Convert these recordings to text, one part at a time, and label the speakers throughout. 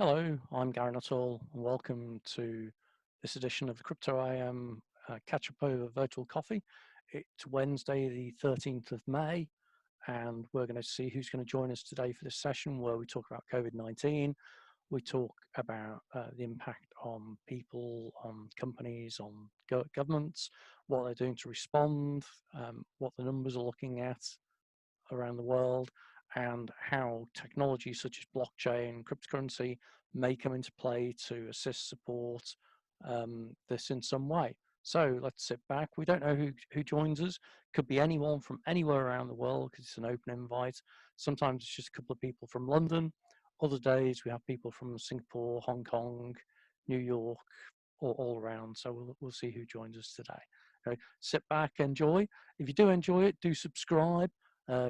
Speaker 1: Hello, I'm Gary Nuttall, and welcome to this edition of the CryptoAM catch-up over virtual coffee. It's Wednesday, the 13th of May, and we're going to see who's going to join us today for this session where we talk about COVID-19. We talk about the impact on people, on companies, on governments, what they're doing to respond, what the numbers are looking at around the world, and how technology such as blockchain, cryptocurrency may come into play to assist, support this in some way. So let's sit back. We don't know who joins us. Could be anyone from anywhere around the world because it's an open invite. Sometimes it's just a couple of people from London. Other days we have people from Singapore, Hong Kong, New York, all around. So we'll see who joins us today. Okay, sit back, enjoy. If you do enjoy it, do subscribe.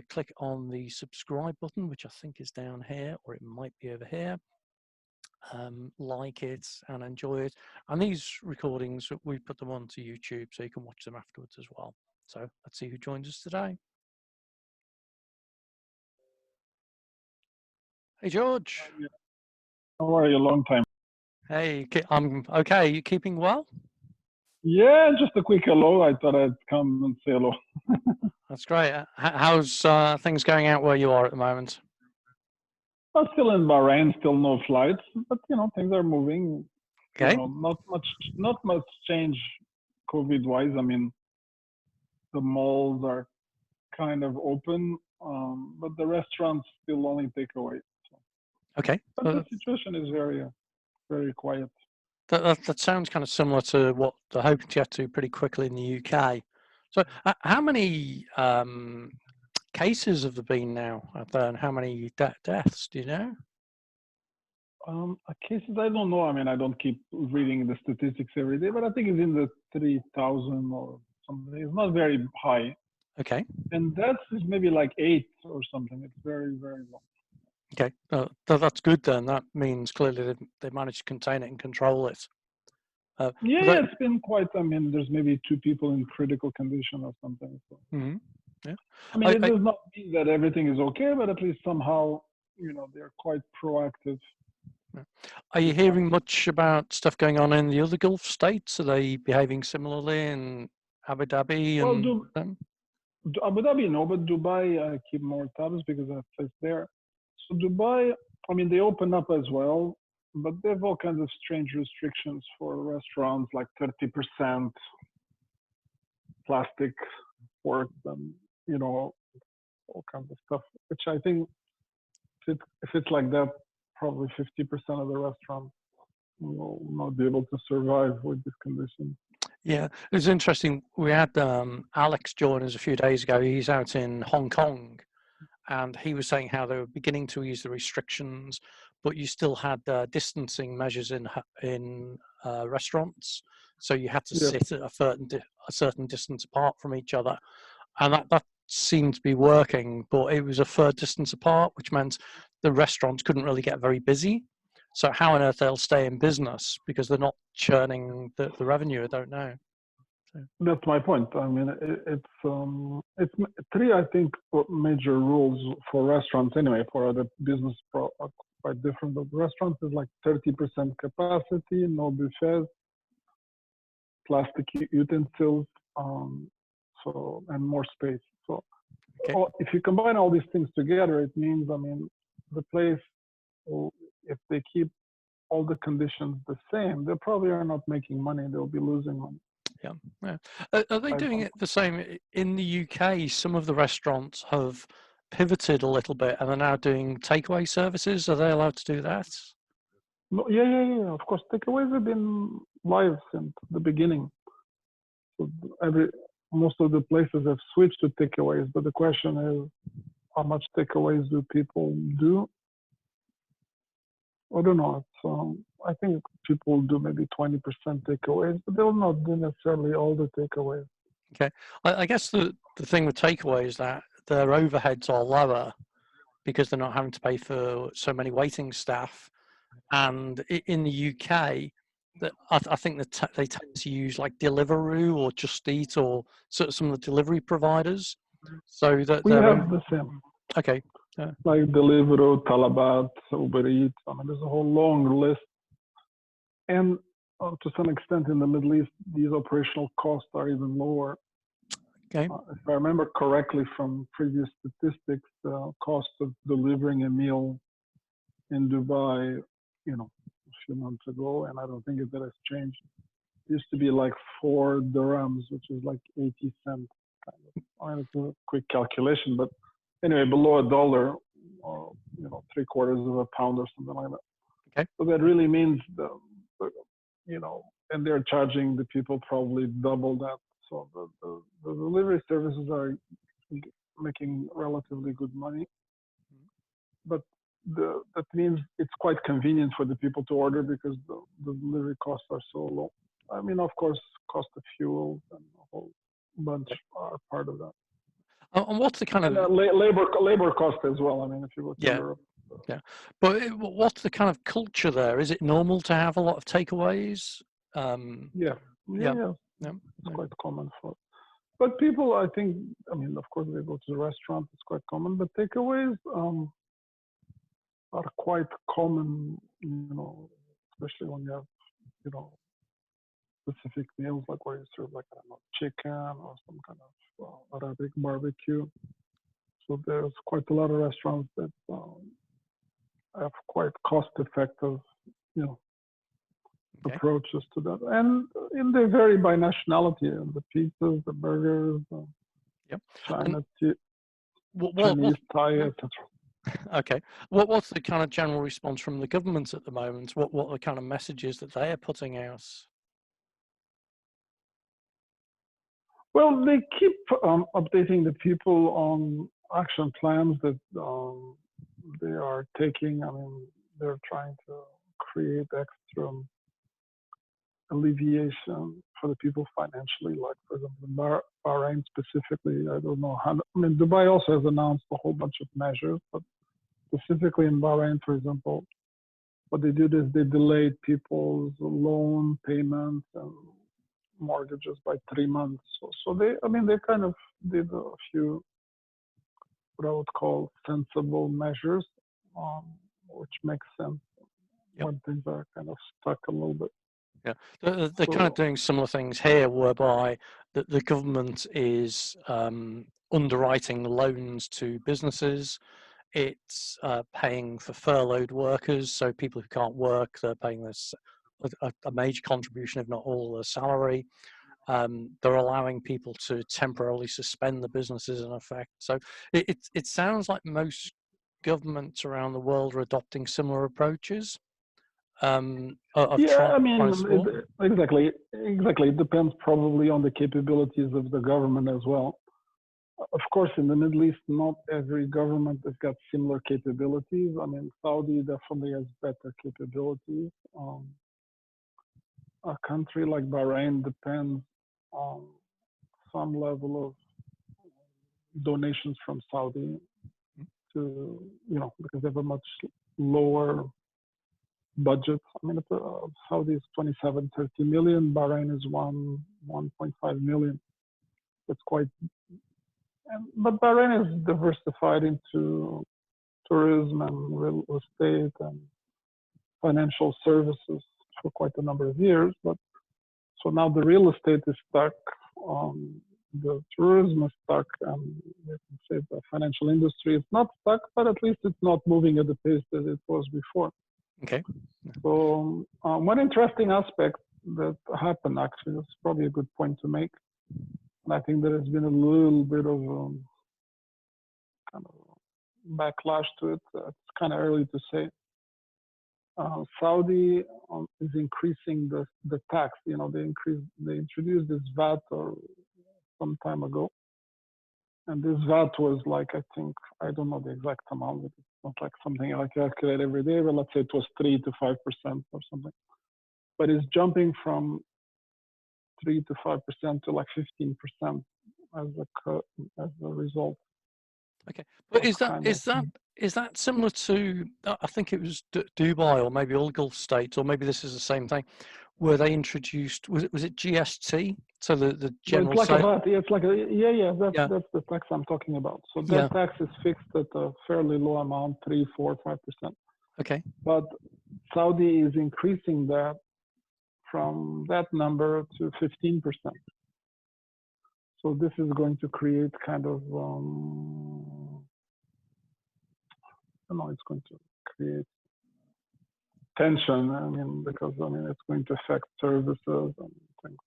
Speaker 1: Click on the subscribe button, which I think is down here, or it might be over here. Like it and enjoy it. And these recordings, we put them onto YouTube so you can watch them afterwards as well. So let's see who joins us today. Hey, George.
Speaker 2: How are you? Long time.
Speaker 1: Hey, I'm okay. You keeping well?
Speaker 2: Yeah, just a quick hello. I thought I'd come and say hello.
Speaker 1: That's great. How's things going out where you are at the moment?
Speaker 2: I'm still in Bahrain, still no flights, but things are moving.
Speaker 1: Okay.
Speaker 2: Not much change COVID-wise. I mean, the malls are kind of open, but the restaurants still only take away. So.
Speaker 1: Okay.
Speaker 2: But the situation is very, very quiet.
Speaker 1: That sounds kind of similar to what they're hoping to get to pretty quickly in the UK. So how many cases have there been now out there, and how many deaths, do you know?
Speaker 2: Cases, I don't know. I mean, I don't keep reading the statistics every day, but I think it's in the 3,000 or something. It's not very high.
Speaker 1: Okay.
Speaker 2: And that's maybe like 8 or something. It's very, very low.
Speaker 1: Okay, that's good then. That means clearly they managed to contain it and control it.
Speaker 2: Yeah, it's been quite. I mean, there's maybe 2 people in critical condition or something. So.
Speaker 1: Mm-hmm. Yeah.
Speaker 2: I mean, it does not mean that everything is okay, but at least somehow, they're quite proactive.
Speaker 1: Are you hearing much about stuff going on in the other Gulf states? Are they behaving similarly in Abu Dhabi? And
Speaker 2: Abu Dhabi, no, but Dubai, I keep more tabs because I have place there. So Dubai, I mean, they open up as well, but they have all kinds of strange restrictions for restaurants, like 30% plastic forks and, all kinds of stuff, which I think if it's like that, probably 50% of the restaurants will not be able to survive with this condition.
Speaker 1: Yeah, it was interesting. We had Alex join us a few days ago. He's out in Hong Kong, and he was saying how they were beginning to ease the restrictions, but you still had distancing measures in restaurants, so you had to sit at a certain distance apart from each other, and that seemed to be working. But it was a third distance apart, which meant the restaurants couldn't really get very busy. So how on earth they'll stay in business because they're not churning the revenue? I don't know. So.
Speaker 2: That's my point. I mean, it's 3, I think, major rules for restaurants anyway. For other business are quite different. But restaurants is like 30% capacity, no buffets, plastic utensils, and more space. So if you combine all these things together, it means, I mean, the place, if they keep all the conditions the same, they probably are not making money. They'll be losing money.
Speaker 1: Yeah. Are they doing it the same in the UK? Some of the restaurants have pivoted a little bit and are now doing takeaway services. Are they allowed to do that?
Speaker 2: No, yeah. Of course, takeaways have been live since the beginning. So most of the places have switched to takeaways, but the question is, how much takeaways do people do? I don't know. I think people do maybe 20% takeaways, but they will not do necessarily all the takeaways.
Speaker 1: Okay. I guess the thing with takeaways is that their overheads are lower because they're not having to pay for so many waiting staff. And in the UK, I think that they tend to use like Deliveroo or Just Eat or some of the delivery providers. So that
Speaker 2: we have the same.
Speaker 1: Okay.
Speaker 2: like Deliveroo, Talabat, Uber Eats. I mean, there's a whole long list. And to some extent in the Middle East, these operational costs are even lower.
Speaker 1: Okay.
Speaker 2: If I remember correctly from previous statistics, the cost of delivering a meal in Dubai, a few months ago, and I don't think that has changed. It used to be like 4 dirhams, which is like 80 cents. I mean, it's a quick calculation, but anyway, below $1, or 3/4 of a pound or something like that.
Speaker 1: Okay.
Speaker 2: So that really means and they're charging the people probably double that. So the delivery services are making relatively good money, but that means it's quite convenient for the people to order because the delivery costs are so low. I mean, of course, cost of fuel and a whole bunch are part of that.
Speaker 1: And what's the kind of
Speaker 2: labor cost as well? I mean, if you go to Europe.
Speaker 1: Yeah, but what's the kind of culture there? Is it normal to have a lot of takeaways?
Speaker 2: Yeah. It's quite common but people, I think, I mean, of course, they go to the restaurant. It's quite common, but takeaways are quite common. Especially when you have specific meals like where you serve like chicken or some kind of Arabic barbecue. So there's quite a lot of restaurants that have quite cost-effective, approaches to that, and they vary by nationality. The pizzas, the burgers, Chinese, Thai, etc.
Speaker 1: Okay. What's the kind of general response from the government at the moment? What are the kind of messages that they are putting out?
Speaker 2: Well, they keep updating the people on action plans that they are taking. I mean, they're trying to create extra alleviation for the people financially, like, for example, Bahrain specifically. I don't know how. I mean, Dubai also has announced a whole bunch of measures, but specifically in Bahrain, for example, what they did is they delayed people's loan payments and mortgages by 3 months. So they kind of did a few what I would call sensible measures, which makes sense when things are kind of stuck a little bit.
Speaker 1: Yeah, they're kind of doing similar things here, whereby the government is underwriting loans to businesses. It's paying for furloughed workers, so people who can't work, they're paying this a major contribution, if not all, their salary. They're allowing people to temporarily suspend the businesses in effect. So it sounds like most governments around the world are adopting similar approaches.
Speaker 2: I mean, exactly. It depends probably on the capabilities of the government as well. Of course, in the Middle East, not every government has got similar capabilities. I mean, Saudi definitely has better capabilities. A country like Bahrain depends on some level of donations from Saudi to, because they have a much lower budget. I mean, Saudi is 27, 30 million. Bahrain is 1.5 million. It's quite, but Bahrain is diversified into tourism and real estate and financial services for quite a number of years. But so now the real estate is stuck, the tourism is stuck, and you can say the financial industry is not stuck, but at least it's not moving at the pace that it was before.
Speaker 1: Okay.
Speaker 2: So one interesting aspect that happened, actually, that's probably a good point to make, and I think there has been a little bit of kind of backlash to it. It's kind of early to say. Saudi is increasing the tax. They introduced this VAT some time ago, and this VAT was like, I think, I don't know the exact amount, but it's not like something I calculate every day, but let's say it was 3 to 5% or something. But it's jumping from 3 to 5% to like 15% as a result.
Speaker 1: Okay, but is that similar to, I think it was Dubai or maybe all Gulf states, or maybe this is the same thing, were they introduced? Was it GST? So the
Speaker 2: Well, it's
Speaker 1: general
Speaker 2: like a
Speaker 1: sale.
Speaker 2: VAT. Yeah, it's like a yeah.
Speaker 1: Yeah.
Speaker 2: That's the tax I'm talking about. So
Speaker 1: Yeah.
Speaker 2: that tax is fixed at a fairly low amount, 3, 4, 5%.
Speaker 1: Okay.
Speaker 2: But Saudi is increasing that from that number to 15%. So this is going to create kind of I don't know. It's going to create tension. I mean, because it's going to affect services and things.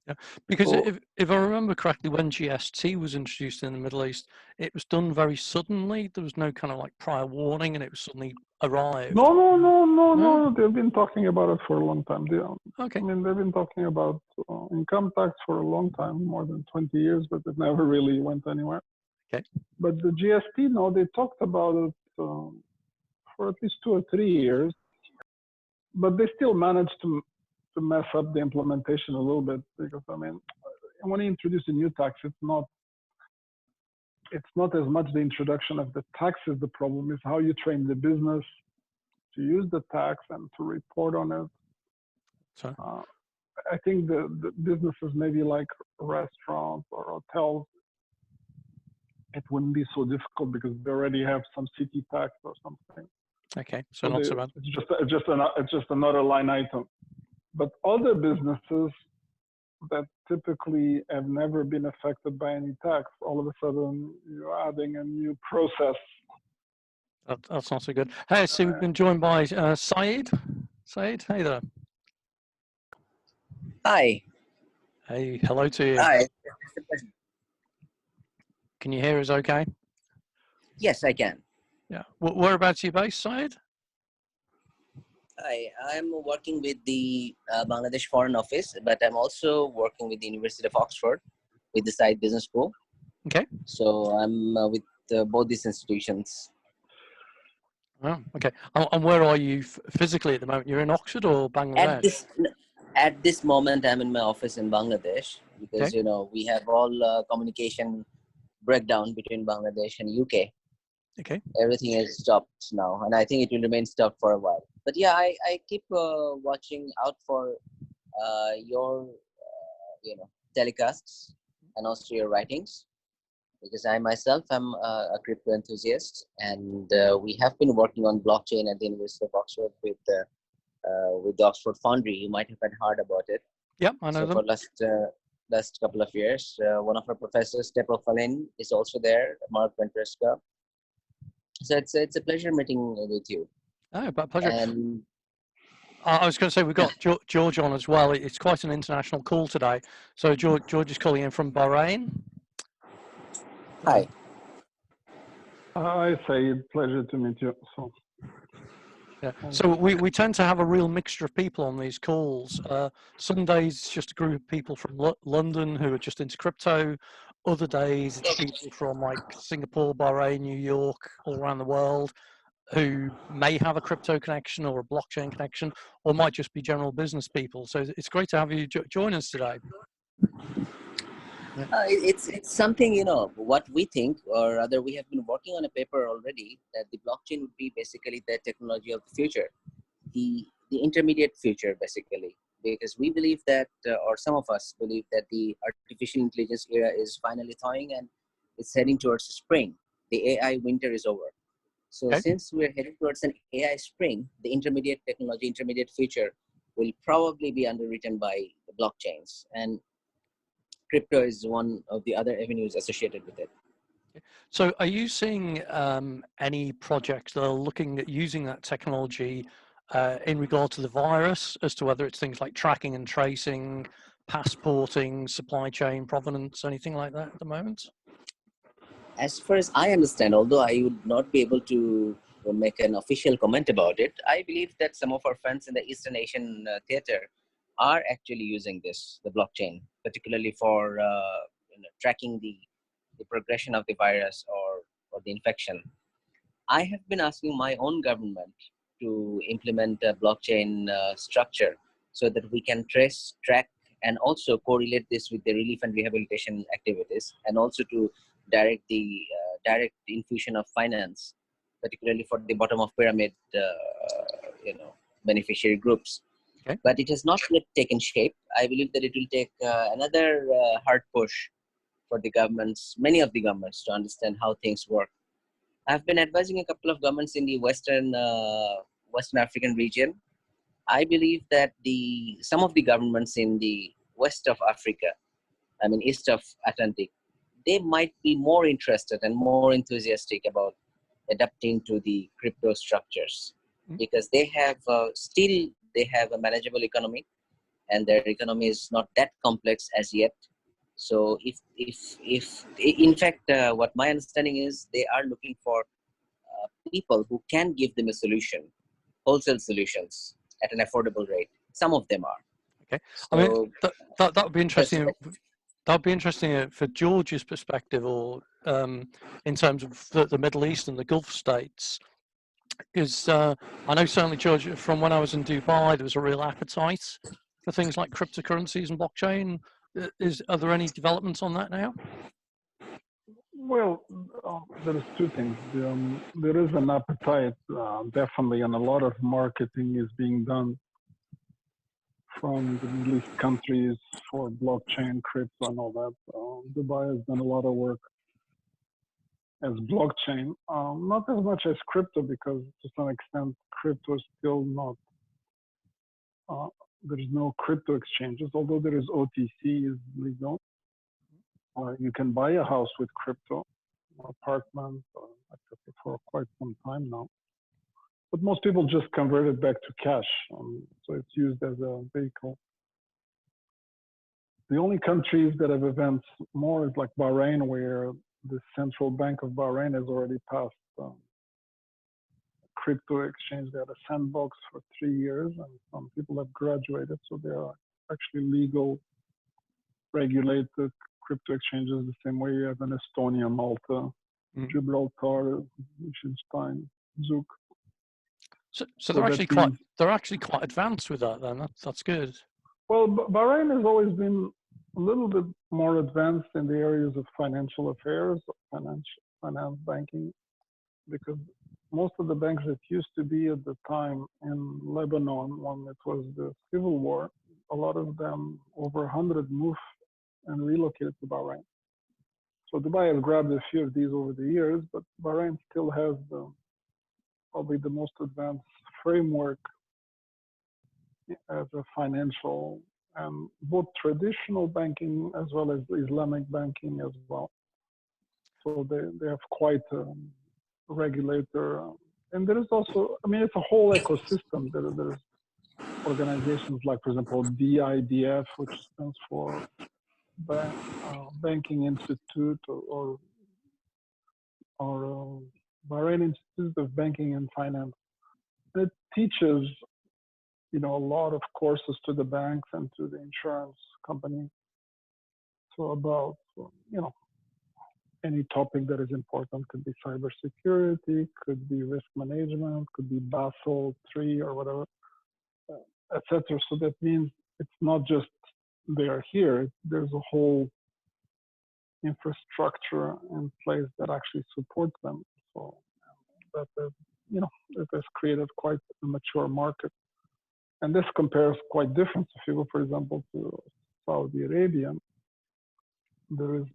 Speaker 1: Yeah, because
Speaker 2: So
Speaker 1: if I remember correctly, when GST was introduced in the Middle East, it was done very suddenly. There was no kind of like prior warning, and it was suddenly arrived. No?
Speaker 2: no. They've been talking about it for a long time.
Speaker 1: Okay.
Speaker 2: They've been talking about income tax for a long time, more than 20 years, but it never really went anywhere.
Speaker 1: Okay.
Speaker 2: But the GST, no, they talked about it for at least 2 or 3 years, but they still managed to mess up the implementation a little bit because when you introduce a new tax, it's not as much the introduction of the tax is the problem. It's how you train the business to use the tax and to report on it.
Speaker 1: So
Speaker 2: I think the businesses maybe like restaurants or hotels, it wouldn't be so difficult because they already have some city tax or something.
Speaker 1: okay, so not so bad.
Speaker 2: It's just another line item. But other businesses that typically have never been affected by any tax, all of a sudden you're adding a new process.
Speaker 1: That's not so good. Hey, so we've been joined by Saeed. Saeed, hey there.
Speaker 3: Hi.
Speaker 1: Hey, hello to you.
Speaker 3: Hi.
Speaker 1: Can you hear us okay?
Speaker 3: Yes, I can.
Speaker 1: Yeah. Whereabouts are you based, Saeed?
Speaker 3: Hi, I'm working with the Bangladesh Foreign Office, but I'm also working with the University of Oxford with the Side Business School.
Speaker 1: Okay.
Speaker 3: So I'm with both these institutions.
Speaker 1: Oh, okay. And where are you physically at the moment? You're in Oxford or Bangladesh?
Speaker 3: At this moment, I'm in my office in Bangladesh because,
Speaker 1: Okay.
Speaker 3: we have all communication breakdown between Bangladesh and UK.
Speaker 1: Okay.
Speaker 3: Everything is stopped now, and I think it will remain stopped for a while. But yeah, I keep watching out for your telecasts and also your writings, because I myself am a crypto enthusiast, and we have been working on blockchain at the University of Oxford with the Oxford Foundry. You might have heard about it.
Speaker 1: Yeah, I know
Speaker 3: so
Speaker 1: them.
Speaker 3: For last couple of years, one of our professors, Tepo Falin, is also there, Mark Ventresca. So it's a pleasure meeting with you.
Speaker 1: Oh, but pleasure.
Speaker 3: And
Speaker 1: I was going to say we've got George on as well. It's quite an international call today. So George is calling in from Bahrain.
Speaker 3: Hi.
Speaker 2: I say pleasure to meet you. So.
Speaker 1: Yeah. So we tend to have a real mixture of people on these calls. Some days it's just a group of people from London who are just into crypto. Other days it's people from like Singapore, Bahrain, New York, all around the world, who may have a crypto connection or a blockchain connection, or might just be general business people. So it's great to have you join us today.
Speaker 3: It's something, what we think, or rather we have been working on a paper already, that the blockchain would be basically the technology of the future, the intermediate future, basically, because we believe that, or some of us believe that the artificial intelligence era is finally thawing and it's heading towards spring. The AI winter is over. So
Speaker 1: Okay.
Speaker 3: Since we're heading towards an AI spring, the intermediate technology, intermediate future will probably be underwritten by the blockchains. And crypto is one of the other avenues associated with it.
Speaker 1: So are you seeing any projects that are looking at using that technology in regard to the virus, as to whether it's things like tracking and tracing, passporting, supply chain provenance, anything like that at the moment?
Speaker 3: As far as I understand, although I would not be able to make an official comment about it, I believe that some of our friends in the Eastern Asian theater are actually using the blockchain, particularly for tracking the progression of the virus or the infection. I have been asking my own government to implement a blockchain structure so that we can trace, track, and also correlate this with the relief and rehabilitation activities, and also to direct the direct infusion of finance, particularly for the bottom of pyramid, beneficiary groups.
Speaker 1: Okay.
Speaker 3: but it has not yet taken shape. I believe that it will take another hard push for the governments, many of the governments, to understand how things work. I've been advising a couple of governments in the Western African region. I believe that some of the governments in the west of Africa, I mean east of Atlantic, they might be more interested and more enthusiastic about adapting to the crypto structures, because they have they have a manageable economy, and their economy is not that complex as yet. So if in fact, what my understanding is, they are looking for people who can give them a solution, wholesale solutions at an affordable rate. Some of them are.
Speaker 1: Okay.
Speaker 3: So
Speaker 1: I mean, that would be
Speaker 3: that's,
Speaker 1: interesting. That'd be interesting for George's perspective, or in terms of the Middle East and the Gulf states. Because I know certainly, George, from when I was in Dubai, there was a real appetite for things like cryptocurrencies and blockchain. Are there any developments on that now?
Speaker 2: Well, there's two things. There is an appetite, definitely, and a lot of marketing is being done from the Middle East countries for blockchain, crypto, and all that. Dubai has done a lot of work as blockchain, not as much as crypto, because to some extent, crypto is still not, there's no crypto exchanges, although there is OTC is legal. You can buy a house with crypto, apartment, etc., for quite some time now. But most people just convert it back to cash, so it's used as a vehicle. The only countries that have events more is like Bahrain, where the central bank of Bahrain has already passed crypto exchange. They had a sandbox for 3 years, and some people have graduated, so they are actually legal, regulated crypto exchanges the same way you have in Estonia, Malta, Gibraltar, Liechtenstein, Zug.
Speaker 1: So they're actually quite advanced with that. Then that's good.
Speaker 2: Well, Bahrain has always been a little bit more advanced in the areas of financial affairs, finance banking, because most of the banks that used to be at the time in Lebanon, when it was the civil war, a lot of them, over 100, moved and relocated to Bahrain. So Dubai has grabbed a few of these over the years, but Bahrain still has probably the most advanced framework as a financial, both traditional banking as well as Islamic banking as well. So they have quite a regulator. And there is also, I mean, it's a whole ecosystem. There's organizations like, for example, BIDF, which stands for Banking Institute, or Bahrain Institute of Banking and Finance. It teaches, a lot of courses to the banks and to the insurance companies. So about, any topic that is important. Could be cybersecurity, could be risk management, could be Basel III or whatever, etc. So that means it's not just they are here. There's a whole infrastructure in place that actually supports them. So that it has created quite a mature market. And this compares quite different. If you go, for example, to Saudi Arabia, there is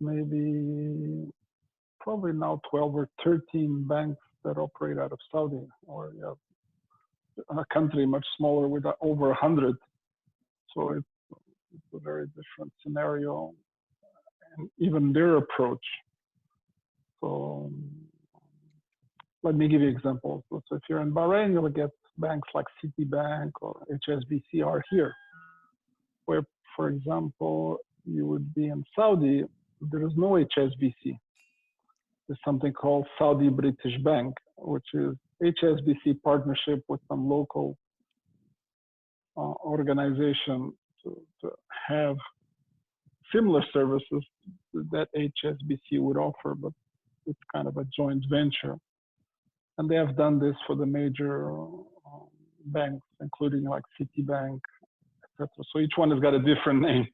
Speaker 2: probably now 12 or 13 banks that operate out of Saudi, or a country much smaller with over 100. So it's a very different scenario, and even their approach. So let me give you examples. So if you're in Bahrain, you'll get banks like Citibank or HSBC are here. Where, for example, you would be in Saudi, there is no HSBC. There's something called Saudi British Bank, which is HSBC partnership with some local organization to have similar services that HSBC would offer, but it's kind of a joint venture. And they have done this for the major banks, including like Citibank, etc. So each one has got a different name.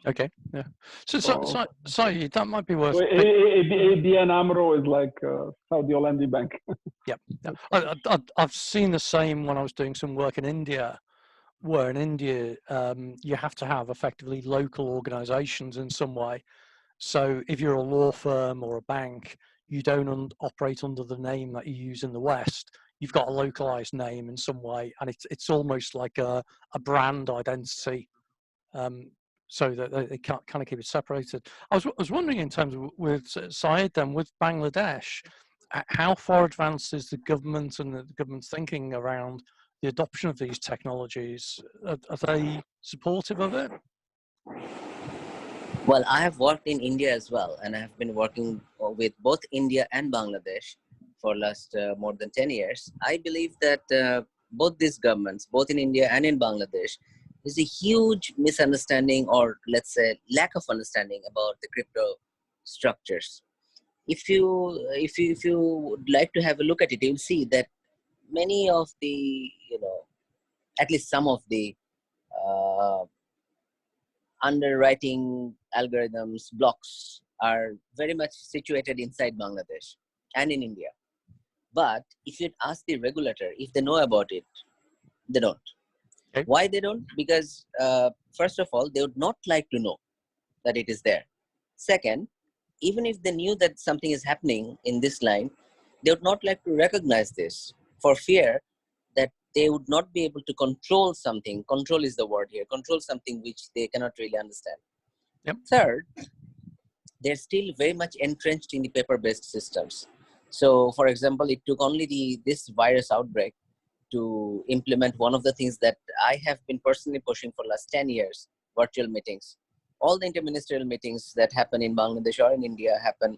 Speaker 1: Okay, yeah. So that might be worth.
Speaker 2: So ABN AMRO is like Saudi Holandi Bank.
Speaker 1: Yeah. I've seen the same when I was doing some work in India, where in India you have to have effectively local organizations in some way. So if you're a law firm or a bank, you don't operate under the name that you use in the West. You've got a localized name in some way, and it's almost like a brand identity, so that they can't kind of keep it separated. I was wondering, in terms of with Syed, then with Bangladesh, how far advanced is the government and the government's thinking around the adoption of these technologies? Are they supportive of it?
Speaker 3: Well, I have worked in India as well, and I have been working with both India and Bangladesh for last more than 10 years. I believe that both these governments, both in India and in Bangladesh, is a huge misunderstanding, or let's say lack of understanding about the crypto structures. If you would like to have a look at it, you'll see that many of the, at least some of the uh, underwriting algorithms, blocks are very much situated inside Bangladesh and in India. But if you'd ask the regulator if they know about it, they don't.
Speaker 1: Okay.
Speaker 3: Why they don't? Because first of all, they would not like to know that it is there. Second, even if they knew that something is happening in this line, they would not like to recognize this for fear that they would not be able to control something. Control is the word here. Control something which they cannot really understand.
Speaker 1: Yep.
Speaker 3: Third, they're still very much entrenched in the paper-based systems. So, for example, it took only this virus outbreak to implement one of the things that I have been personally pushing for the last 10 years, virtual meetings. All the interministerial meetings that happen in Bangladesh or in India happen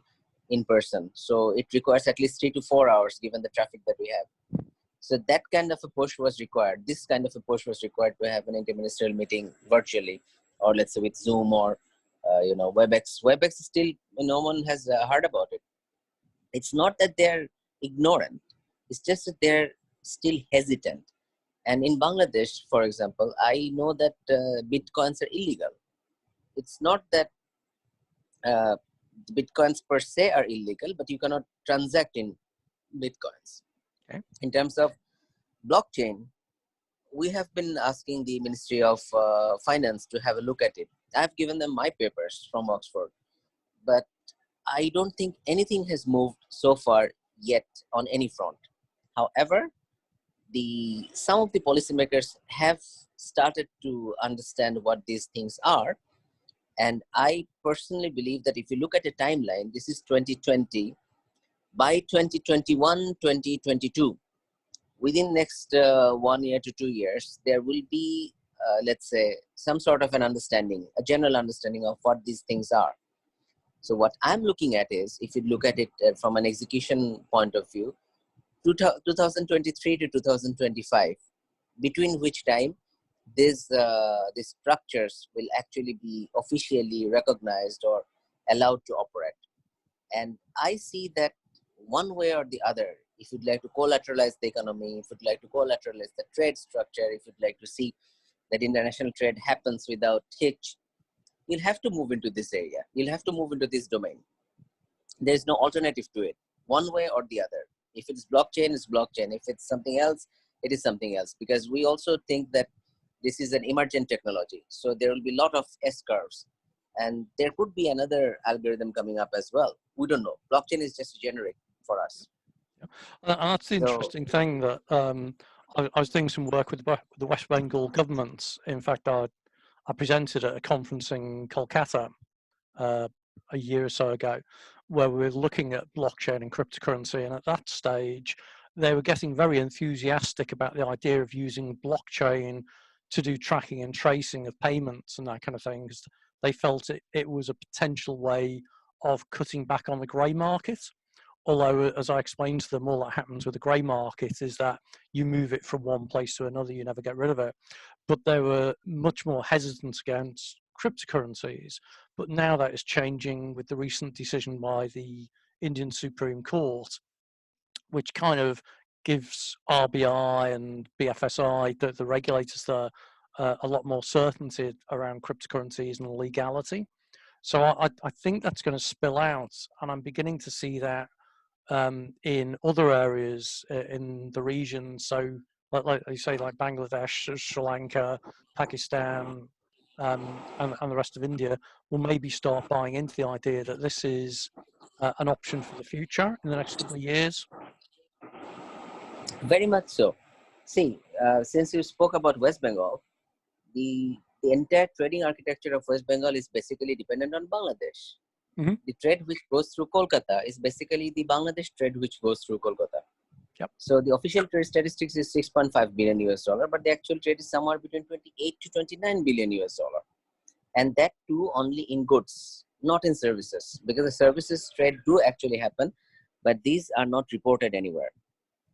Speaker 3: in person. So it requires at least 3 to 4 hours given the traffic that we have. So that kind of a push was required. This kind of a push was required to have an interministerial meeting virtually, or let's say with Zoom or WebEx. WebEx still, no one has heard about it. It's not that they're ignorant. It's just that they're still hesitant. And in Bangladesh, for example, I know that Bitcoins are illegal. It's not that Bitcoins per se are illegal, but you cannot transact in Bitcoins.
Speaker 1: Okay.
Speaker 3: In terms of blockchain, we have been asking the Ministry of Finance to have a look at it. I've given them my papers from Oxford, but I don't think anything has moved so far yet on any front. However, some of the policymakers have started to understand what these things are. And I personally believe that if you look at a timeline, this is 2020, by 2021, 2022, within next 1 year to 2 years, there will be, let's say, some sort of an understanding, a general understanding of what these things are. So what I'm looking at is, if you look at it from an execution point of view, 2023 to 2025, between which time these structures will actually be officially recognized or allowed to operate. And I see that one way or the other, if you'd like to collateralize the economy, if you'd like to collateralize the trade structure, if you'd like to see that international trade happens without hitch, you'll have to move into this area. You'll have to move into this domain. There's no alternative to it, one way or the other. If it's blockchain, it's blockchain. If it's something else, it is something else. Because we also think that this is an emergent technology. So there will be a lot of S-curves. And there could be another algorithm coming up as well. We don't know. Blockchain is just generic for us.
Speaker 1: And that's the interesting thing, that I was doing some work with the West Bengal government. In fact, I presented at a conference in Kolkata a year or so ago, where we were looking at blockchain and cryptocurrency. And at that stage, they were getting very enthusiastic about the idea of using blockchain to do tracking and tracing of payments and that kind of thing, because they felt it was a potential way of cutting back on the grey market. Although, as I explained to them, all that happens with the grey market is that you move it from one place to another, you never get rid of it. But they were much more hesitant against cryptocurrencies. But now that is changing with the recent decision by the Indian Supreme Court, which kind of gives RBI and BFSI, the regulators there, a lot more certainty around cryptocurrencies and legality. So I think that's going to spill out, and I'm beginning to see that in other areas in the region. So like you say, like Bangladesh, Sri Lanka, Pakistan, and the rest of India will maybe start buying into the idea that this is an option for the future in the next couple of years?
Speaker 3: Very much so. See, since you spoke about West Bengal, the entire trading architecture of West Bengal is basically dependent on Bangladesh.
Speaker 1: Mm-hmm.
Speaker 3: The trade which goes through Kolkata is basically the Bangladesh trade which goes through Kolkata.
Speaker 1: Yep.
Speaker 3: So the official trade statistics is 6.5 billion US dollar, but the actual trade is somewhere between 28 to 29 billion US dollar. And that too only in goods, not in services, because the services trade do actually happen, but these are not reported anywhere,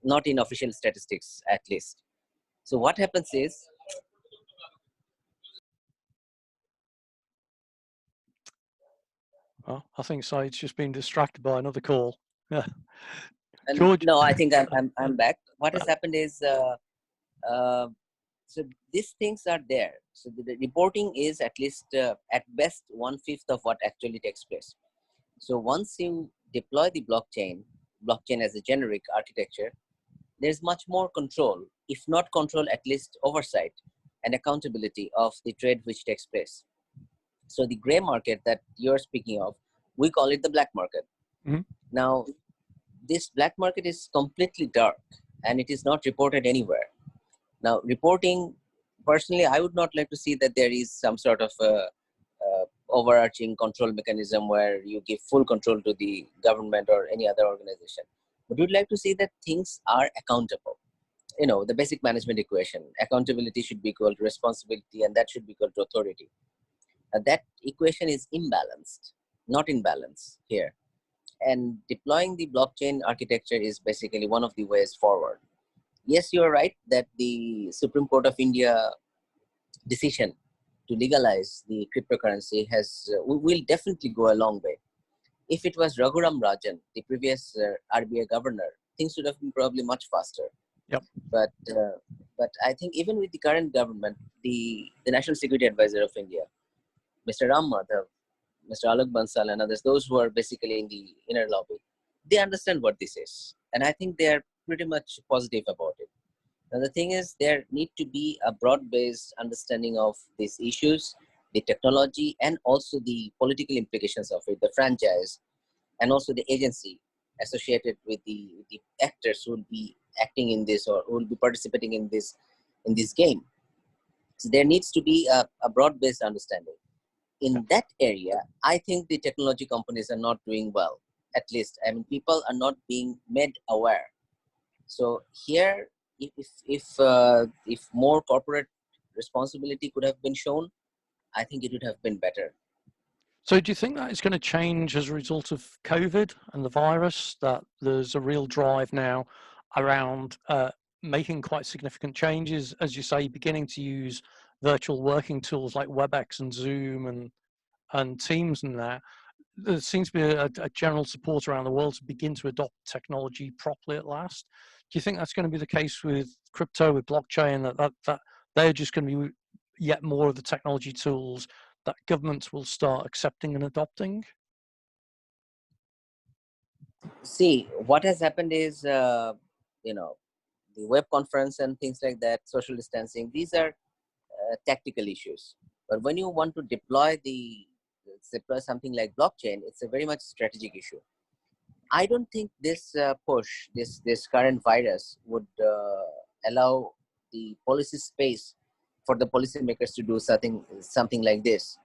Speaker 3: not in official statistics at least. So what happens is,
Speaker 1: well, I think Said's just been distracted by another call. Yeah. George.
Speaker 3: no, I think I'm back. What has happened is, so these things are there. So the reporting is at least at best 1/5 of what actually takes place. So once you deploy the blockchain as a generic architecture, there's much more control, if not control, at least oversight and accountability of the trade which takes place. So the gray market that you're speaking of, we call it the black market.
Speaker 1: Mm-hmm.
Speaker 3: Now, this black market is completely dark and it is not reported anywhere. Now, reporting, personally, I would not like to see that there is some sort of overarching control mechanism where you give full control to the government or any other organization. But we'd like to see that things are accountable. You know, the basic management equation, accountability should be equal to responsibility, and that should be equal to authority. That equation is imbalanced, not in balance here. And deploying the blockchain architecture is basically one of the ways forward. Yes, you're right that the Supreme Court of India decision to legalize the cryptocurrency will definitely go a long way. If it was Raghuram Rajan, the previous RBI governor, things would have been probably much faster.
Speaker 1: Yep.
Speaker 3: But I think even with the current government, the National Security Advisor of India, Mr. Ram Madhav, Mr. Alok Bansal, and others, those who are basically in the inner lobby, they understand what this is, and I think they are pretty much positive about it. Now, the thing is, there need to be a broad-based understanding of these issues, the technology, and also the political implications of it, the franchise, and also the agency associated with the actors who will be acting in this or who will be participating in this game. So there needs to be a broad-based understanding. In that area, I think the technology companies are not doing well. At least, I mean, people are not being made aware. So here, if more corporate responsibility could have been shown, I think it would have been better.
Speaker 1: So do you think that is going to change as a result of COVID and the virus, that there's a real drive now around making quite significant changes, as you say, beginning to use virtual working tools like WebEx and Zoom and Teams and that? There seems to be a general support around the world to begin to adopt technology properly at last. Do you think that's going to be the case with crypto, with blockchain, that they're just going to be yet more of the technology tools that governments will start accepting and adopting?
Speaker 3: See, what has happened is, the web conference and things like that, social distancing, these are tactical issues. But when you want to deploy something like blockchain, it's a very much strategic issue. I don't think this this current virus would allow the policy space for the policymakers to do something like this.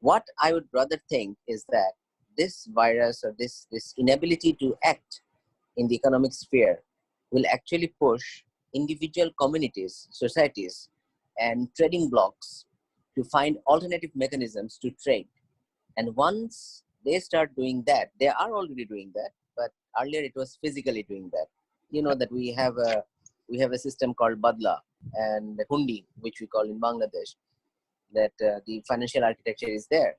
Speaker 3: What I would rather think is that this virus or this inability to act in the economic sphere will actually push individual communities, societies, and trading blocks to find alternative mechanisms to trade. And once they start doing that, they are already doing that, but earlier it was physically doing that. You know that we have a system called Badla and Hundi, which we call in Bangladesh, that the financial architecture is there.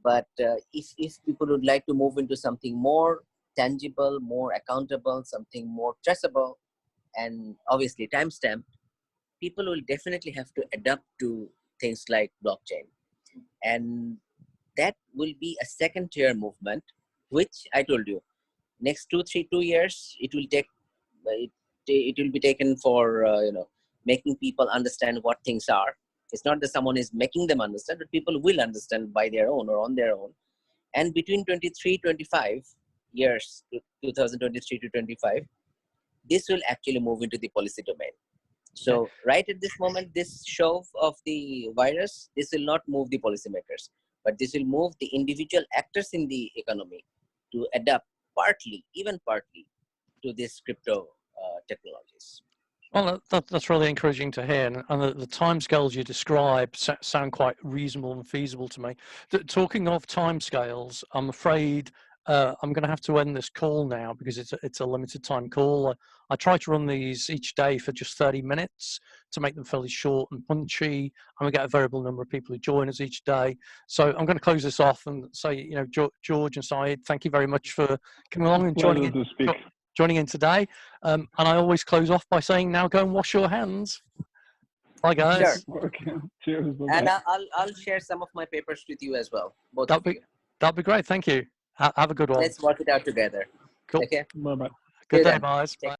Speaker 3: But if people would like to move into something more tangible, more accountable, something more traceable, and obviously time-stamped, people will definitely have to adapt to things like blockchain. And that will be a second-tier movement, which I told you, next 2 years, it will take it will be taken for making people understand what things are. It's not that someone is making them understand, but people will understand by their own or on their own. And between 25 years, 2023 to 25, this will actually move into the policy domain. So right at this moment, this shove of the virus, this will not move the policymakers, but this will move the individual actors in the economy to adapt even partly, to these crypto technologies.
Speaker 1: Well, that's really encouraging to hear, and the timescales you describe sound quite reasonable and feasible to me. Talking of timescales, I'm afraid I'm going to have to end this call now because it's a limited time call. I try to run these each day for just 30 minutes to make them fairly short and punchy, and we get a variable number of people who join us each day. So I'm going to close this off and say, George and Syed, thank you very much for coming along and joining in today. And I always close off by saying, now go and wash your hands. Bye, guys.
Speaker 3: Sure.
Speaker 2: Okay. Cheers.
Speaker 3: And I'll share some of my papers with you as well. Both of you.
Speaker 1: That'd be great. Thank you. Have a good one.
Speaker 3: Let's work it out together.
Speaker 1: Cool.
Speaker 3: Okay.
Speaker 2: Bye-bye.
Speaker 1: Good day, guys. Bye.